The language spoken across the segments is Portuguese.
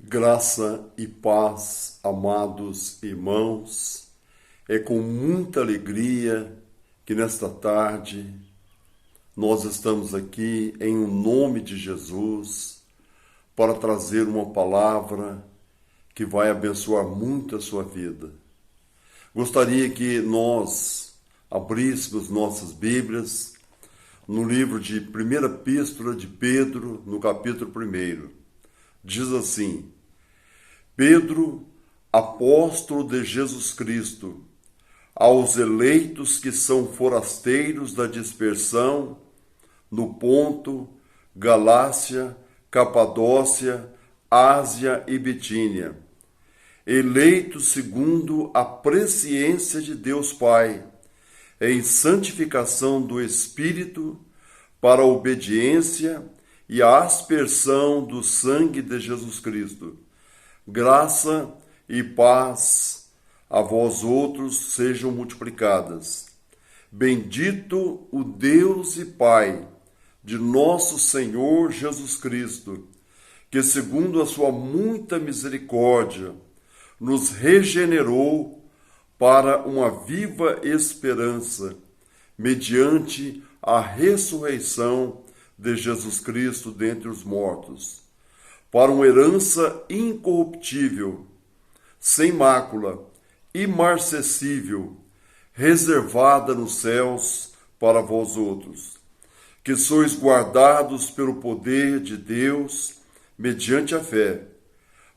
Graça e paz, amados irmãos, é com muita alegria que nesta tarde nós estamos aqui em nome de Jesus para trazer uma palavra que vai abençoar muito a sua vida. Gostaria que nós abríssemos nossas Bíblias no livro de Primeira Epístola de Pedro, no capítulo 1. Diz assim: Pedro, apóstolo de Jesus Cristo, aos eleitos que são forasteiros da dispersão, no Ponto, Galácia, Capadócia, Ásia e Bitínia, eleitos segundo a presciência de Deus Pai, em santificação do Espírito, para a obediência e a aspersão do sangue de Jesus Cristo. Graça e paz a vós outros sejam multiplicadas. Bendito o Deus e Pai de nosso Senhor Jesus Cristo, que segundo a sua muita misericórdia nos regenerou para uma viva esperança, mediante a ressurreição de Jesus Cristo dentre os mortos, para uma herança incorruptível, sem mácula, imarcessível, reservada nos céus para vós outros, que sois guardados pelo poder de Deus, mediante a fé,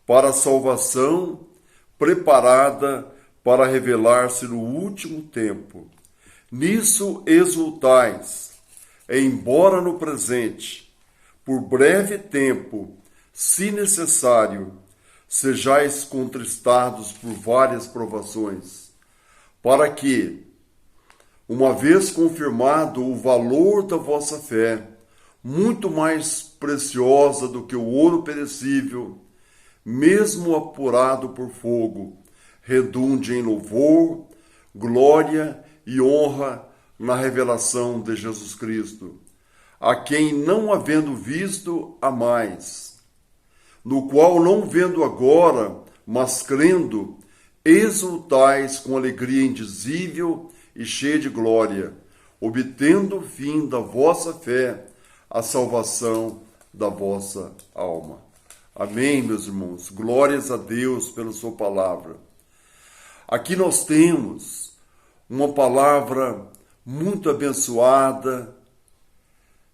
para a salvação preparada para revelar-se no último tempo. Nisso exultais, embora no presente, por breve tempo, se necessário, sejais contristados por várias provações, para que, uma vez confirmado o valor da vossa fé, muito mais preciosa do que o ouro perecível, mesmo apurado por fogo, redunde em louvor, glória e honra na revelação de Jesus Cristo, a quem, não havendo visto, amais, no qual, não vendo agora, mas crendo, exultais com alegria indizível e cheia de glória, obtendo o fim da vossa fé, a salvação da vossa alma. Amém, meus irmãos. Glórias a Deus pela sua palavra. Aqui nós temos uma palavra muito abençoada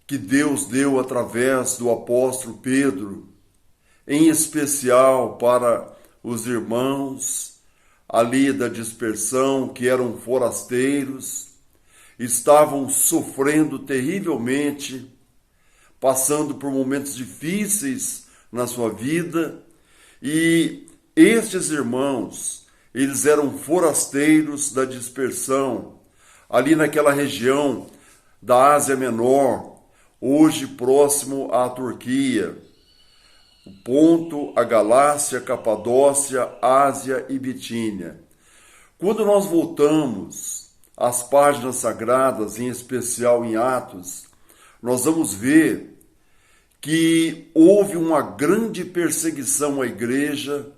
que Deus deu através do apóstolo Pedro, em especial para os irmãos ali da dispersão, que eram forasteiros, estavam sofrendo terrivelmente, passando por momentos difíceis na sua vida, e estes irmãos, eles eram forasteiros da dispersão, ali naquela região da Ásia Menor, hoje próximo à Turquia, o Ponto, a Galácia, Capadócia, Ásia e Bitínia. Quando nós voltamos às páginas sagradas, em especial em Atos, nós vamos ver que houve uma grande perseguição à igreja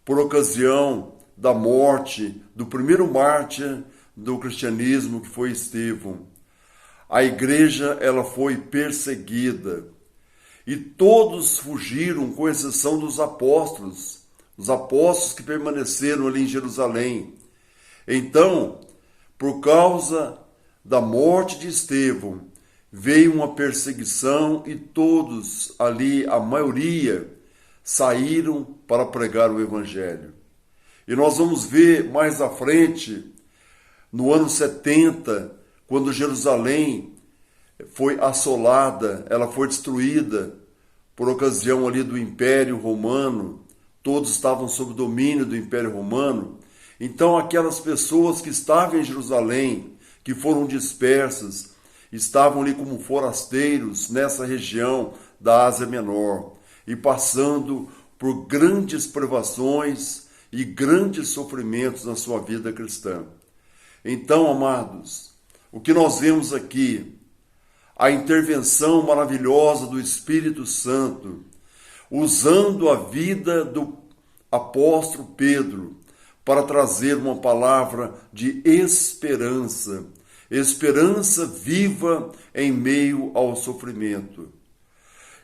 por ocasião da morte do primeiro mártir do cristianismo, que foi Estevão. A igreja, ela foi perseguida. E todos fugiram, com exceção dos apóstolos, os apóstolos que permaneceram ali em Jerusalém. Então, por causa da morte de Estevão, veio uma perseguição e todos ali, a maioria, saíram para pregar o Evangelho. E nós vamos ver mais à frente, no ano 70, quando Jerusalém foi assolada, ela foi destruída por ocasião ali do Império Romano, todos estavam sob o domínio do Império Romano. Então aquelas pessoas que estavam em Jerusalém, que foram dispersas, estavam ali como forasteiros nessa região da Ásia Menor e passando por grandes privações e grandes sofrimentos na sua vida cristã. Então, amados, o que nós vemos aqui, a intervenção maravilhosa do Espírito Santo, usando a vida do apóstolo Pedro para trazer uma palavra de esperança, esperança viva em meio ao sofrimento.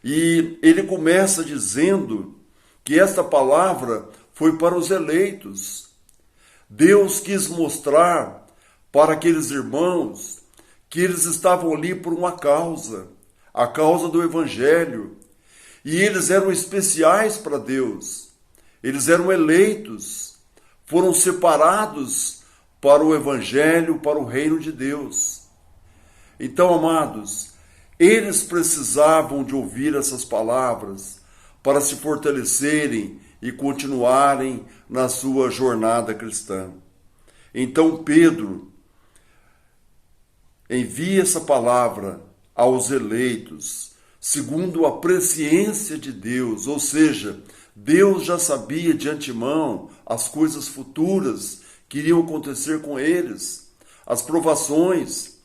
E ele começa dizendo que esta palavra foi para os eleitos. Deus quis mostrar para aqueles irmãos que eles estavam ali por uma causa, a causa do Evangelho. E eles eram especiais para Deus. Eles eram eleitos, foram separados para o Evangelho, para o reino de Deus. Então, amados, eles precisavam de ouvir essas palavras para se fortalecerem e continuarem na sua jornada cristã. Então Pedro envia essa palavra aos eleitos, segundo a presciência de Deus, ou seja, Deus já sabia de antemão as coisas futuras que iriam acontecer com eles, as provações,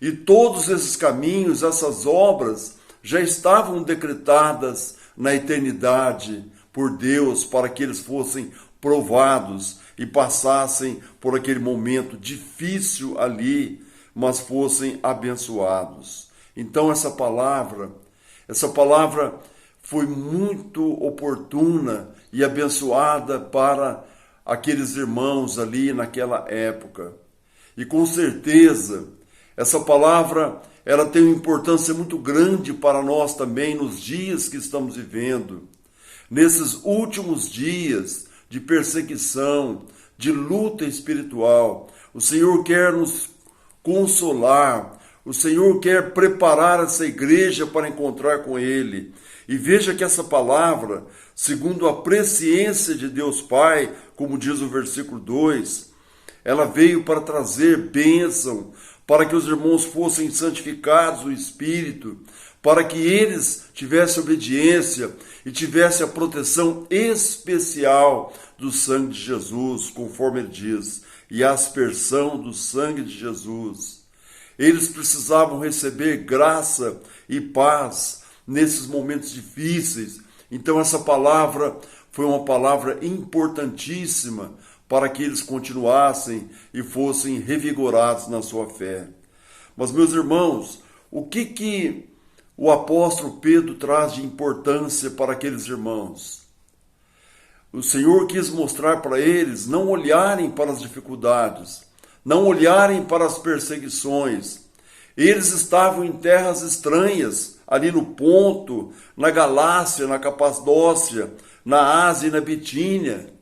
e todos esses caminhos, essas obras, já estavam decretadas na eternidade por Deus para que eles fossem provados e passassem por aquele momento difícil ali, mas fossem abençoados. Então essa palavra foi muito oportuna e abençoada para aqueles irmãos ali naquela época. E com certeza, essa palavra ela tem uma importância muito grande para nós também nos dias que estamos vivendo. Nesses últimos dias de perseguição, de luta espiritual, o Senhor quer nos consolar, o Senhor quer preparar essa igreja para encontrar com Ele. E veja que essa palavra, segundo a presciência de Deus Pai, como diz o versículo 2, ela veio para trazer bênção, para que os irmãos fossem santificados no Espírito, para que eles tivessem obediência e tivessem a proteção especial do sangue de Jesus, conforme ele diz, e a aspersão do sangue de Jesus. Eles precisavam receber graça e paz nesses momentos difíceis. Então essa palavra foi uma palavra importantíssima para que eles continuassem e fossem revigorados na sua fé. Mas, meus irmãos, o que o apóstolo Pedro traz de importância para aqueles irmãos? O Senhor quis mostrar para eles não olharem para as dificuldades, não olharem para as perseguições. Eles estavam em terras estranhas, ali no Ponto, na Galácia, na Capadócia, na Ásia e na Bitínia.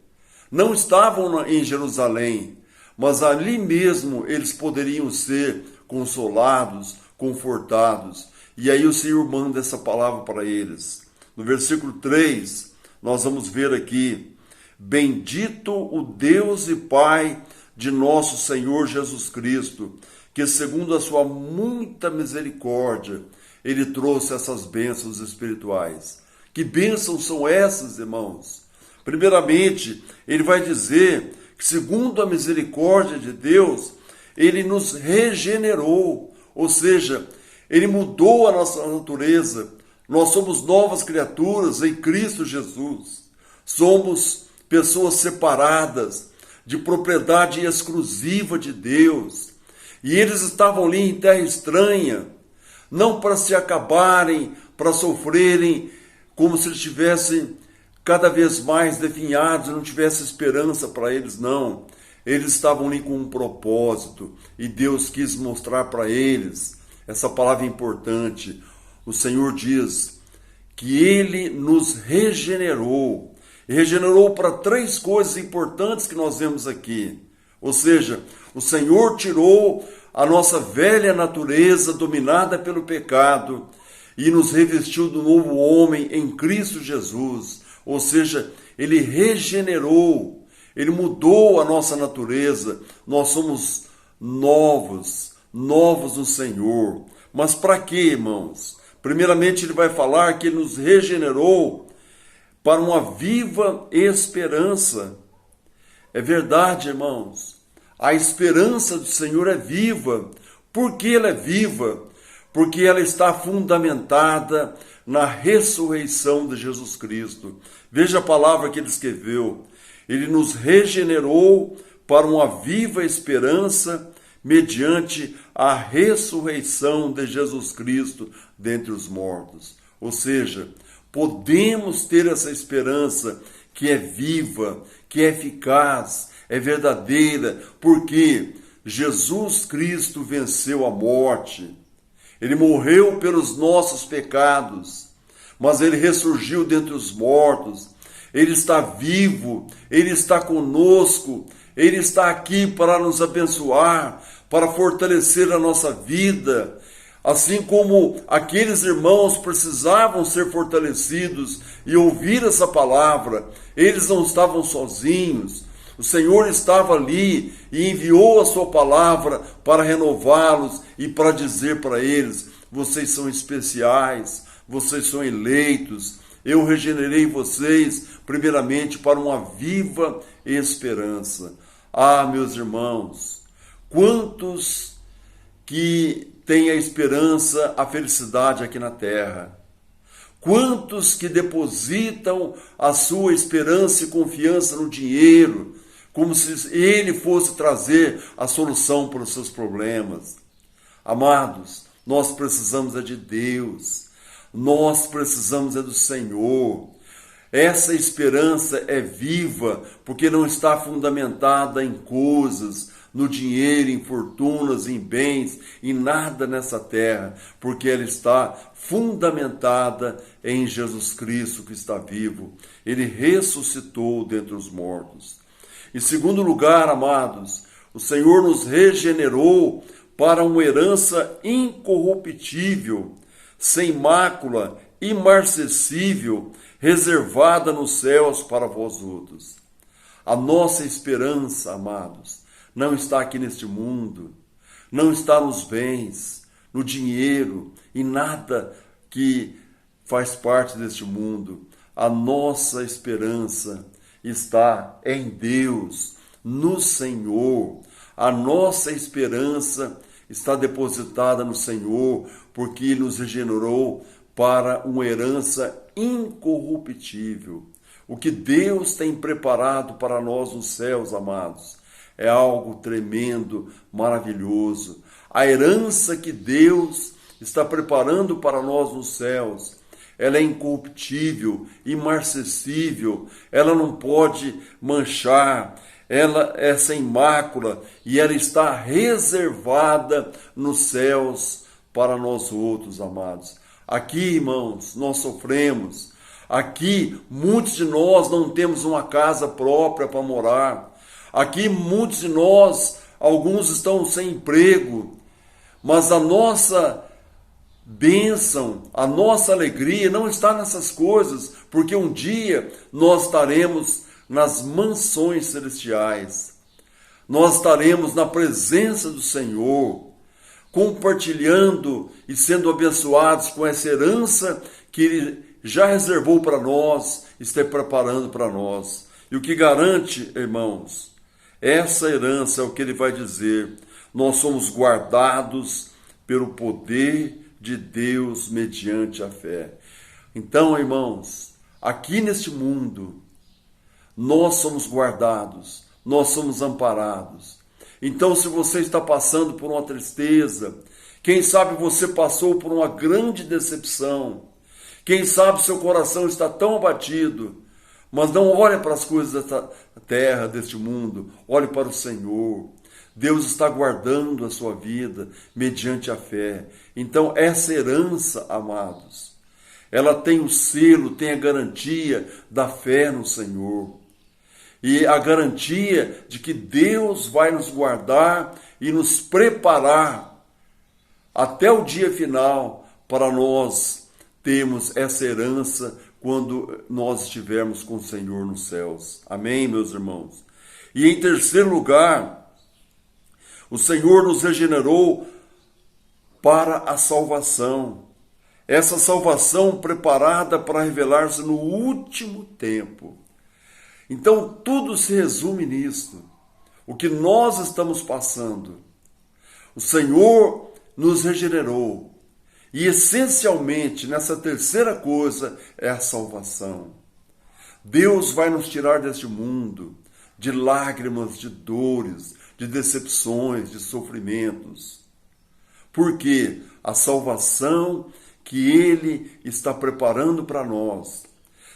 Não estavam em Jerusalém, mas ali mesmo eles poderiam ser consolados, confortados. E aí o Senhor manda essa palavra para eles. No versículo 3, nós vamos ver aqui: bendito o Deus e Pai de nosso Senhor Jesus Cristo, que segundo a sua muita misericórdia, Ele trouxe essas bênçãos espirituais. Que bênçãos são essas, irmãos? Primeiramente, ele vai dizer que segundo a misericórdia de Deus, Ele nos regenerou, ou seja, Ele mudou a nossa natureza. Nós somos novas criaturas em Cristo Jesus. Somos pessoas separadas, de propriedade exclusiva de Deus. E eles estavam ali em terra estranha, não para se acabarem, para sofrerem, como se eles estivessem cada vez mais definhados, não tivesse esperança para eles, não. Eles estavam ali com um propósito, e Deus quis mostrar para eles essa palavra importante. O Senhor diz que Ele nos regenerou. E regenerou para 3 coisas importantes que nós vemos aqui. Ou seja, o Senhor tirou a nossa velha natureza dominada pelo pecado e nos revestiu do novo homem em Cristo Jesus. Ou seja, Ele regenerou, Ele mudou a nossa natureza. Nós somos novos no Senhor. Mas para quê, irmãos? Primeiramente, Ele vai falar que Ele nos regenerou para uma viva esperança. É verdade, irmãos. A esperança do Senhor é viva. Por que ela é viva? Porque ela está fundamentada na ressurreição de Jesus Cristo. Veja a palavra que ele escreveu. Ele nos regenerou para uma viva esperança mediante a ressurreição de Jesus Cristo dentre os mortos. Ou seja, podemos ter essa esperança que é viva, que é eficaz, é verdadeira, porque Jesus Cristo venceu a morte. Ele morreu pelos nossos pecados, mas ele ressurgiu dentre os mortos. Ele está vivo, ele está conosco, ele está aqui para nos abençoar, para fortalecer a nossa vida. Assim como aqueles irmãos precisavam ser fortalecidos e ouvir essa palavra, eles não estavam sozinhos. O Senhor estava ali e enviou a sua palavra para renová-los e para dizer para eles: vocês são especiais, vocês são eleitos, eu regenerei vocês primeiramente para uma viva esperança. Ah, meus irmãos, quantos que têm a esperança, a felicidade aqui na terra? Quantos que depositam a sua esperança e confiança no dinheiro, como se ele fosse trazer a solução para os seus problemas? Amados, nós precisamos é de Deus, nós precisamos é do Senhor. Essa esperança é viva porque não está fundamentada em coisas, no dinheiro, em fortunas, em bens, em nada nessa terra, porque ela está fundamentada em Jesus Cristo que está vivo. Ele ressuscitou dentre os mortos. Em segundo lugar, amados, o Senhor nos regenerou para uma herança incorruptível, sem mácula, imarcessível, reservada nos céus para vós outros. A nossa esperança, amados, não está aqui neste mundo, não está nos bens, no dinheiro, em nada que faz parte deste mundo. A nossa esperança está em Deus, no Senhor. A nossa esperança está depositada no Senhor, porque Ele nos regenerou para uma herança incorruptível. O que Deus tem preparado para nós nos céus, amados, é algo tremendo, maravilhoso. A herança que Deus está preparando para nós nos céus, ela é incorruptível, imarcessível, ela não pode manchar, ela é sem mácula e ela está reservada nos céus para nós outros, amados. Aqui, irmãos, nós sofremos. Aqui, muitos de nós não temos uma casa própria para morar. Aqui, muitos de nós, alguns estão sem emprego. Mas a nossa bênção, a nossa alegria não está nessas coisas, porque um dia nós estaremos nas mansões celestiais. Nós estaremos na presença do Senhor, compartilhando e sendo abençoados com essa herança que Ele já reservou para nós, está preparando para nós. E o que garante, irmãos, essa herança é o que Ele vai dizer: nós somos guardados pelo poder de Deus mediante a fé. Então, irmãos, aqui neste mundo, nós somos guardados, nós somos amparados. Então, se você está passando por uma tristeza, quem sabe você passou por uma grande decepção, quem sabe seu coração está tão abatido, mas não olhe para as coisas desta terra, deste mundo, olhe para o Senhor. Deus está guardando a sua vida mediante a fé. Então, essa herança, amados, ela tem o selo, tem a garantia da fé no Senhor. E a garantia de que Deus vai nos guardar e nos preparar até o dia final para nós termos essa herança quando nós estivermos com o Senhor nos céus. Amém, meus irmãos? E em terceiro lugar, o Senhor nos regenerou para a salvação. Essa salvação preparada para revelar-se no último tempo. Então, tudo se resume nisto. O que nós estamos passando. O Senhor nos regenerou. E essencialmente, nessa terceira coisa, é a salvação. Deus vai nos tirar deste mundo de lágrimas, de dores, de decepções, de sofrimentos. Porque a salvação que Ele está preparando para nós,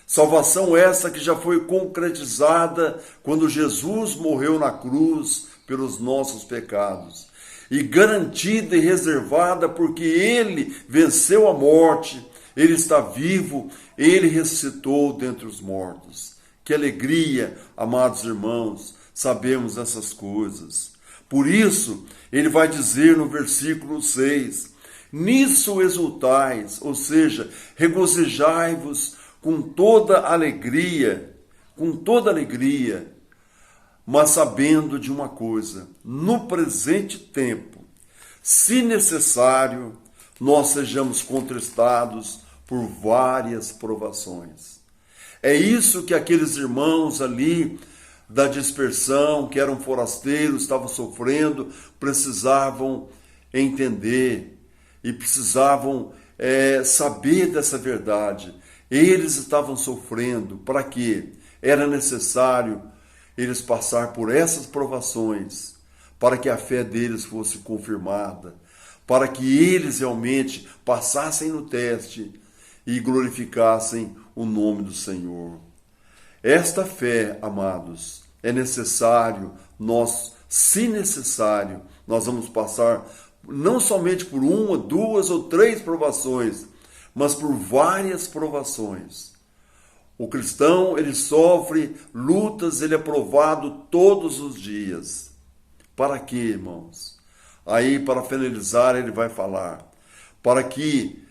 salvação essa que já foi concretizada quando Jesus morreu na cruz pelos nossos pecados, e garantida e reservada porque Ele venceu a morte, Ele está vivo, Ele ressuscitou dentre os mortos. Que alegria, amados irmãos, sabemos essas coisas. Por isso, ele vai dizer no versículo 6, nisso exultais, ou seja, regozijai-vos com toda alegria, mas sabendo de uma coisa, no presente tempo, se necessário, nós sejamos contristados por várias provações. É isso que aqueles irmãos ali da dispersão, que eram forasteiros, estavam sofrendo, precisavam entender e precisavam saber dessa verdade. Eles estavam sofrendo. Para quê? Era necessário eles passar por essas provações para que a fé deles fosse confirmada, para que eles realmente passassem no teste e glorificassem o nome do Senhor. Esta fé, amados, é necessário, se necessário, nós vamos passar não somente por uma, duas ou três provações, mas por várias provações. O cristão, ele sofre lutas, ele é provado todos os dias. Para quê, irmãos? Aí, para finalizar, ele vai falar, para que,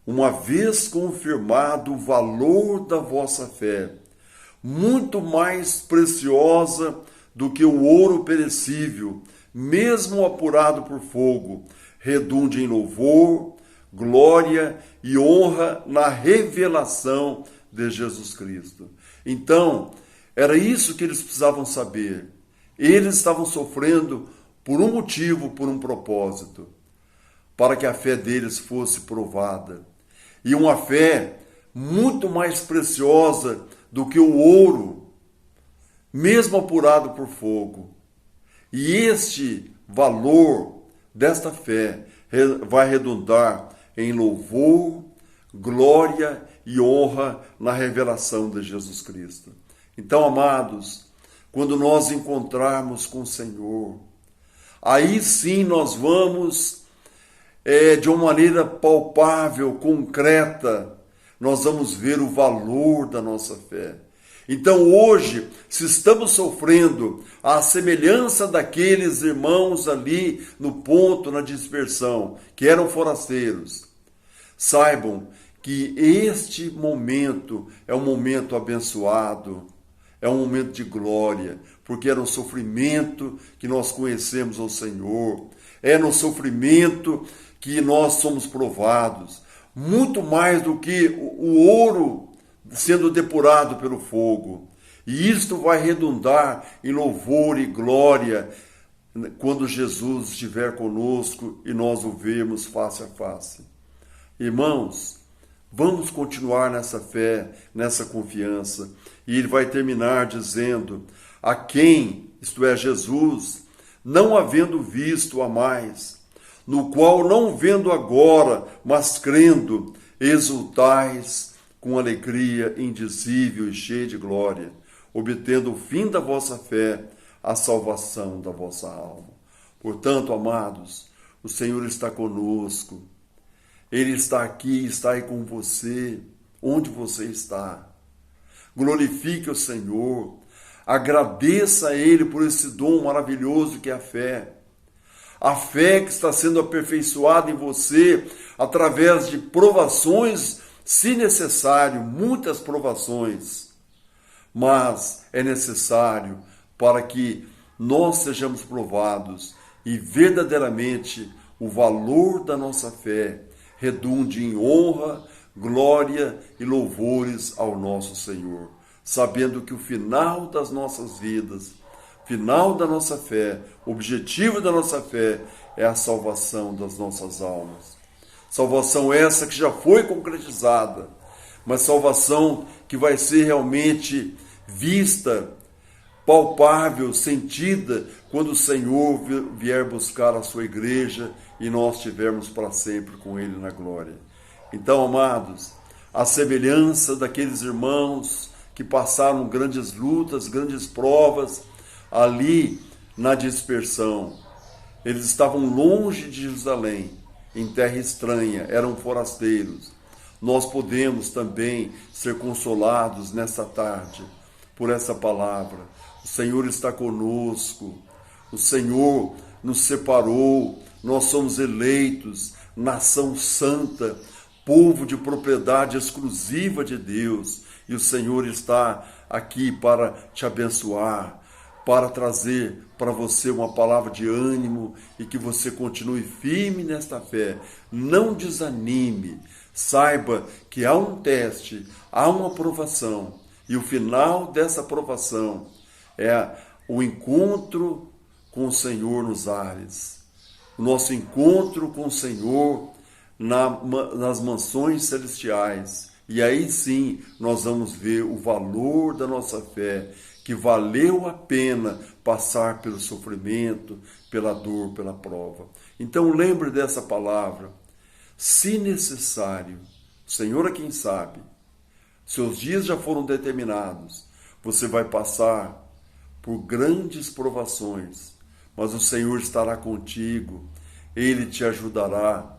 uma vez confirmado o valor da vossa fé, muito mais preciosa do que o ouro perecível, mesmo apurado por fogo, redunde em louvor, glória e honra na revelação de Jesus Cristo. Então, era isso que eles precisavam saber. Eles estavam sofrendo por um motivo, por um propósito, para que a fé deles fosse provada. E uma fé muito mais preciosa do que o ouro, mesmo apurado por fogo. E este valor desta fé vai redundar em louvor, glória e honra na revelação de Jesus Cristo. Então, amados, quando nós encontrarmos com o Senhor, aí sim nós vamos, de uma maneira palpável, concreta, nós vamos ver o valor da nossa fé. Então hoje, se estamos sofrendo a semelhança daqueles irmãos ali no ponto, na dispersão, que eram forasteiros, saibam que este momento é um momento abençoado, é um momento de glória, porque era um sofrimento que nós conhecemos ao Senhor, é no sofrimento que nós somos provados, muito mais do que o ouro sendo depurado pelo fogo. E isto vai redundar em louvor e glória quando Jesus estiver conosco e nós o vermos face a face. Irmãos, vamos continuar nessa fé, nessa confiança. E ele vai terminar dizendo, a quem, isto é, Jesus, não havendo visto a mais, no qual não vendo agora, mas crendo, exultais com alegria indizível e cheia de glória, obtendo o fim da vossa fé, a salvação da vossa alma. Portanto, amados, o Senhor está conosco. Ele está aqui, está aí com você, onde você está. Glorifique o Senhor, agradeça a Ele por esse dom maravilhoso que é a fé. A fé que está sendo aperfeiçoada em você através de provações, se necessário, muitas provações. Mas é necessário para que nós sejamos provados e verdadeiramente o valor da nossa fé redunde em honra, glória e louvores ao nosso Senhor, sabendo que o final das nossas vidas, final da nossa fé, o objetivo da nossa fé é a salvação das nossas almas. Salvação essa que já foi concretizada, mas salvação que vai ser realmente vista, palpável, sentida, quando o Senhor vier buscar a sua igreja e nós estivermos para sempre com Ele na glória. Então, amados, a semelhança daqueles irmãos que passaram grandes lutas, grandes provas ali na dispersão. Eles estavam longe de Jerusalém, em terra estranha, eram forasteiros. Nós podemos também ser consolados nesta tarde por essa palavra. O Senhor está conosco, o Senhor nos separou, nós somos eleitos, nação santa, povo de propriedade exclusiva de Deus, e o Senhor está aqui para te abençoar, para trazer para você uma palavra de ânimo e que você continue firme nesta fé. Não desanime, saiba que há um teste, há uma aprovação, e o final dessa aprovação é o encontro com o Senhor nos ares, o nosso encontro com o Senhor nas mansões celestiais. E aí sim nós vamos ver o valor da nossa fé, que valeu a pena passar pelo sofrimento, pela dor, pela prova. Então lembre dessa palavra. Se necessário, o Senhor é quem sabe, seus dias já foram determinados, você vai passar por grandes provações, mas o Senhor estará contigo, Ele te ajudará.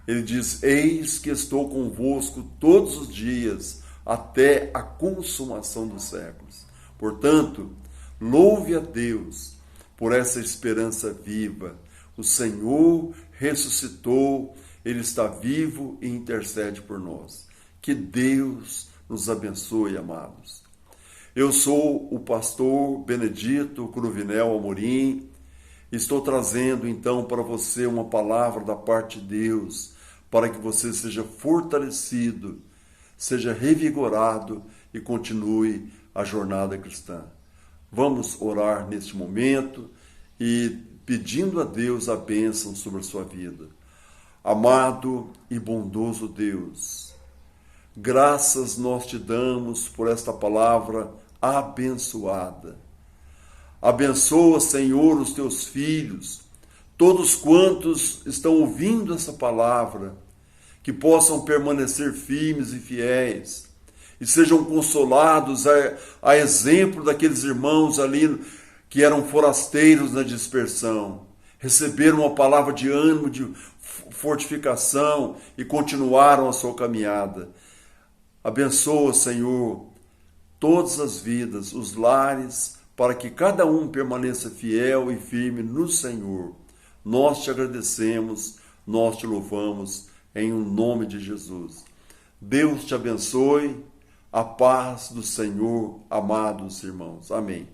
Ele diz: eis que estou convosco todos os dias, até a consumação dos séculos. Portanto, louve a Deus por essa esperança viva. O Senhor ressuscitou, Ele está vivo e intercede por nós. Que Deus nos abençoe, amados. Eu sou o pastor Benedito Cruvinel Amorim. Estou trazendo então para você uma palavra da parte de Deus, para que você seja fortalecido, seja revigorado e continue a jornada cristã. Vamos orar neste momento e pedindo a Deus a bênção sobre a sua vida. Amado e bondoso Deus, graças nós te damos por esta palavra abençoada. Abençoa, Senhor, os teus filhos, todos quantos estão ouvindo essa palavra, que possam permanecer firmes e fiéis, e sejam consolados a exemplo daqueles irmãos ali que eram forasteiros na dispersão, receberam uma palavra de ânimo, de fortificação e continuaram a sua caminhada. Abençoa, Senhor, todas as vidas, os lares, para que cada um permaneça fiel e firme no Senhor. Nós te agradecemos, nós te louvamos, em o nome de Jesus. Deus te abençoe, a paz do Senhor, amados irmãos. Amém.